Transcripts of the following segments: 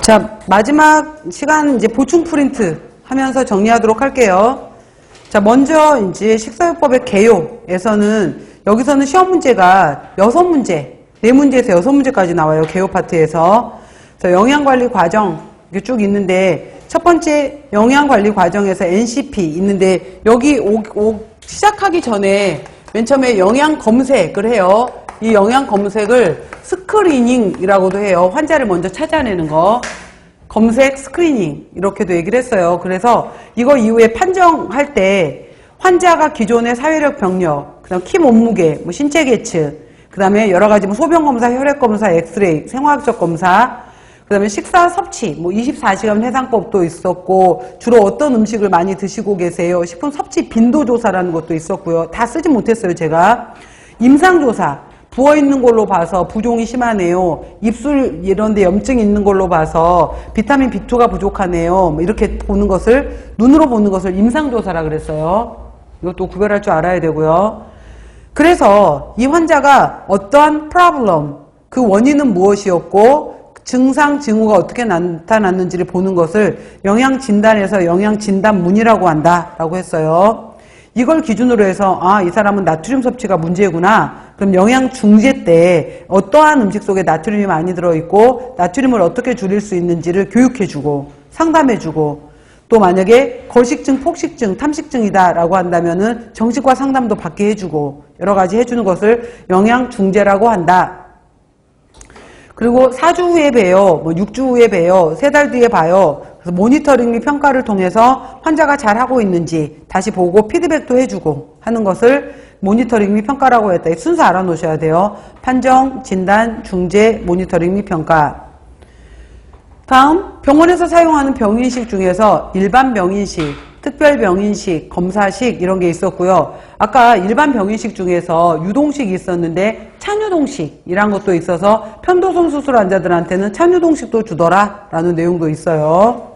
자, 마지막 시간 이제 보충 프린트 하면서 정리하도록 할게요. 자, 먼저 이제 식사요법의 개요에서는 여기서는 시험 문제가 6문제, 4문제에서 6문제까지 나와요. 개요 파트에서. 그래서 영양관리 과정 이렇게 쭉 있는데 첫 번째 영양관리 과정에서 NCP 있는데 여기 시작하기 전에 맨 처음에 영양 검색을 해요. 이 영양 검색을 스크리닝이라고도 해요. 환자를 먼저 찾아내는 거. 검색, 스크리닝 이렇게도 얘기를 했어요. 그래서 이거 이후에 판정할 때 환자가 기존의 사회력 병력, 그다음 키 몸무게, 뭐 신체 계층, 그다음에 여러 가지 뭐 소변 검사, 혈액 검사, 엑스레이, 생화학적 검사, 그다음에 식사 섭취, 뭐 24시간 해상법도 있었고 주로 어떤 음식을 많이 드시고 계세요? 식품 섭취 빈도 조사라는 것도 있었고요. 다 쓰지 못했어요, 제가. 임상 조사. 부어있는 걸로 봐서 부종이 심하네요. 입술 이런 데 염증이 있는 걸로 봐서 비타민 B2가 부족하네요. 뭐 이렇게 보는 것을, 눈으로 보는 것을 임상조사라 그랬어요. 이것도 구별할 줄 알아야 되고요. 그래서 이 환자가 어떠한 프로블럼, 그 원인은 무엇이었고 증상, 징후가 어떻게 나타났는지를 보는 것을 영양진단에서 영양진단문이라고 한다라고 했어요. 이걸 기준으로 해서 이 사람은 나트륨 섭취가 문제구나. 그럼 영양 중재 때 어떠한 음식 속에 나트륨이 많이 들어있고 나트륨을 어떻게 줄일 수 있는지를 교육해주고 상담해주고 또 만약에 거식증, 폭식증, 탐식증이다 라고 한다면은 정신과 상담도 받게 해주고 여러 가지 해주는 것을 영양 중재라고 한다. 그리고 4주 후에 봬요. 뭐 6주 후에 봬요. 3달 뒤에 봐요. 그래서 모니터링 및 평가를 통해서 환자가 잘하고 있는지 다시 보고 피드백도 해주고 하는 것을 모니터링 및 평가라고 했다. 순서 알아놓으셔야 돼요. 판정, 진단, 중재, 모니터링 및 평가. 다음, 병원에서 사용하는 병인식 중에서 일반 병인식, 특별 병인식, 검사식 이런 게 있었고요. 아까 일반 병인식 중에서 유동식이 있었는데 찬유동식이란 것도 있어서 편도선 수술 환자들한테는 찬유동식도 주더라 라는 내용도 있어요.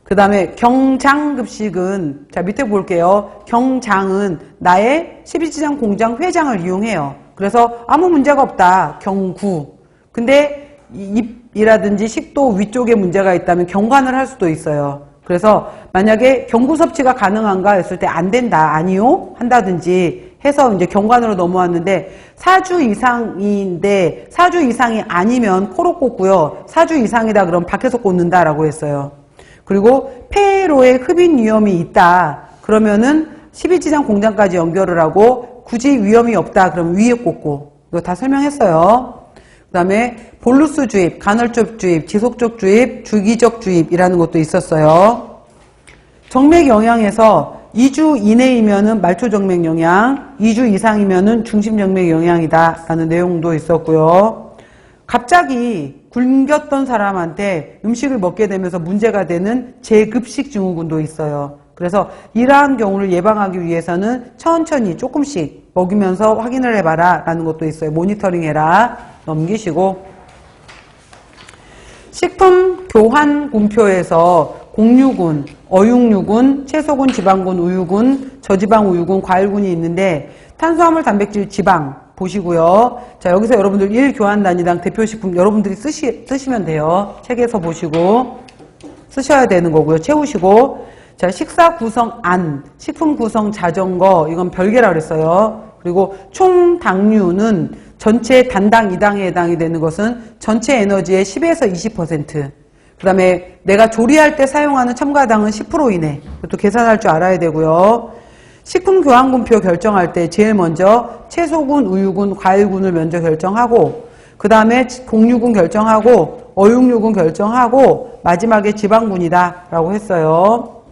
그 다음에 경장급식은 자 밑에 볼게요. 경장은 나의 십이지장 공장 회장을 이용해요. 그래서 아무 문제가 없다. 경구. 근데 입이라든지 식도 위쪽에 문제가 있다면 경관을 할 수도 있어요. 그래서 만약에 경구 섭취가 가능한가 했을 때 안 된다. 아니요. 한다든지 해서 이제 경관으로 넘어왔는데 4주 이상인데 4주 이상이 아니면 코로 꽂고요. 4주 이상이다 그럼 밖에서 꽂는다라고 했어요. 그리고 폐로에 흡인 위험이 있다. 그러면은 12지장 공장까지 연결을 하고 굳이 위험이 없다. 그러면 위에 꽂고 이거 다 설명했어요. 그 다음에 볼루스 주입, 간헐적 주입, 지속적 주입, 주기적 주입이라는 것도 있었어요. 정맥 영양에서 2주 이내이면은 말초 정맥 영양, 2주 이상이면은 중심 정맥 영양이다 라는 내용도 있었고요. 갑자기 굶겼던 사람한테 음식을 먹게 되면서 문제가 되는 재급식 증후군도 있어요. 그래서 이러한 경우를 예방하기 위해서는 천천히 조금씩 먹이면서 확인을 해봐라 라는 것도 있어요. 모니터링 해라. 넘기시고 식품 교환 굼표에서 공유군, 어육류군, 채소군, 지방군, 우유군, 저지방 우유군, 과일군이 있는데 탄수화물, 단백질, 지방 보시고요. 자, 여기서 여러분들 1교환 단위당 대표식품 여러분들이 쓰시면 돼요. 책에서 보시고 쓰셔야 되는 거고요. 채우시고 자, 식사 구성 안, 식품 구성 자전거 이건 별개라 그랬어요. 그리고 총 당류는 전체 단당 2당에 해당이 되는 것은 전체 에너지의 10에서 20%. 그 다음에 내가 조리할 때 사용하는 첨가당은 10% 이내. 그것도 계산할 줄 알아야 되고요. 식품 교환군표 결정할 때 제일 먼저 채소군, 우유군, 과일군을 먼저 결정하고 그 다음에 공유군 결정하고 어육류군 결정하고 마지막에 지방군이다 라고 했어요.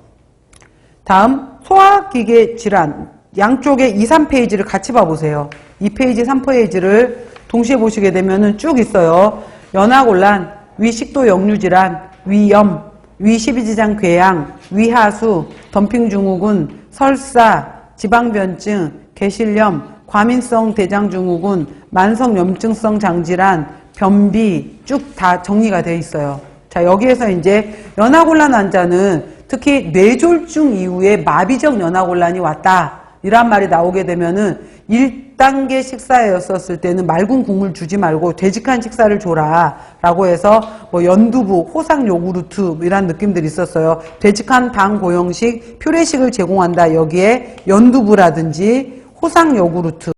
다음 소화기계 질환 양쪽에 2, 3페이지를 같이 봐보세요. 2페이지, 3페이지를 동시에 보시게 되면은 쭉 있어요. 연하곤란, 위식도 역류질환, 위염, 위12지장 궤양, 위하수, 덤핑증후군, 설사, 지방변증, 개실염, 과민성 대장증후군, 만성염증성 장질환, 변비 쭉 다 정리가 되어 있어요. 자, 여기에서 이제 연하곤란 환자는 특히 뇌졸중 이후에 마비적 연하곤란이 왔다. 이런 말이 나오게 되면은 1단계 식사였었을 때는 맑은 국물 주지 말고 되직한 식사를 줘라 라고 해서 뭐 연두부, 호상 요구르트 이런 느낌들이 있었어요. 되직한 당 고형식, 퓨레식을 제공한다. 여기에 연두부라든지 호상 요구르트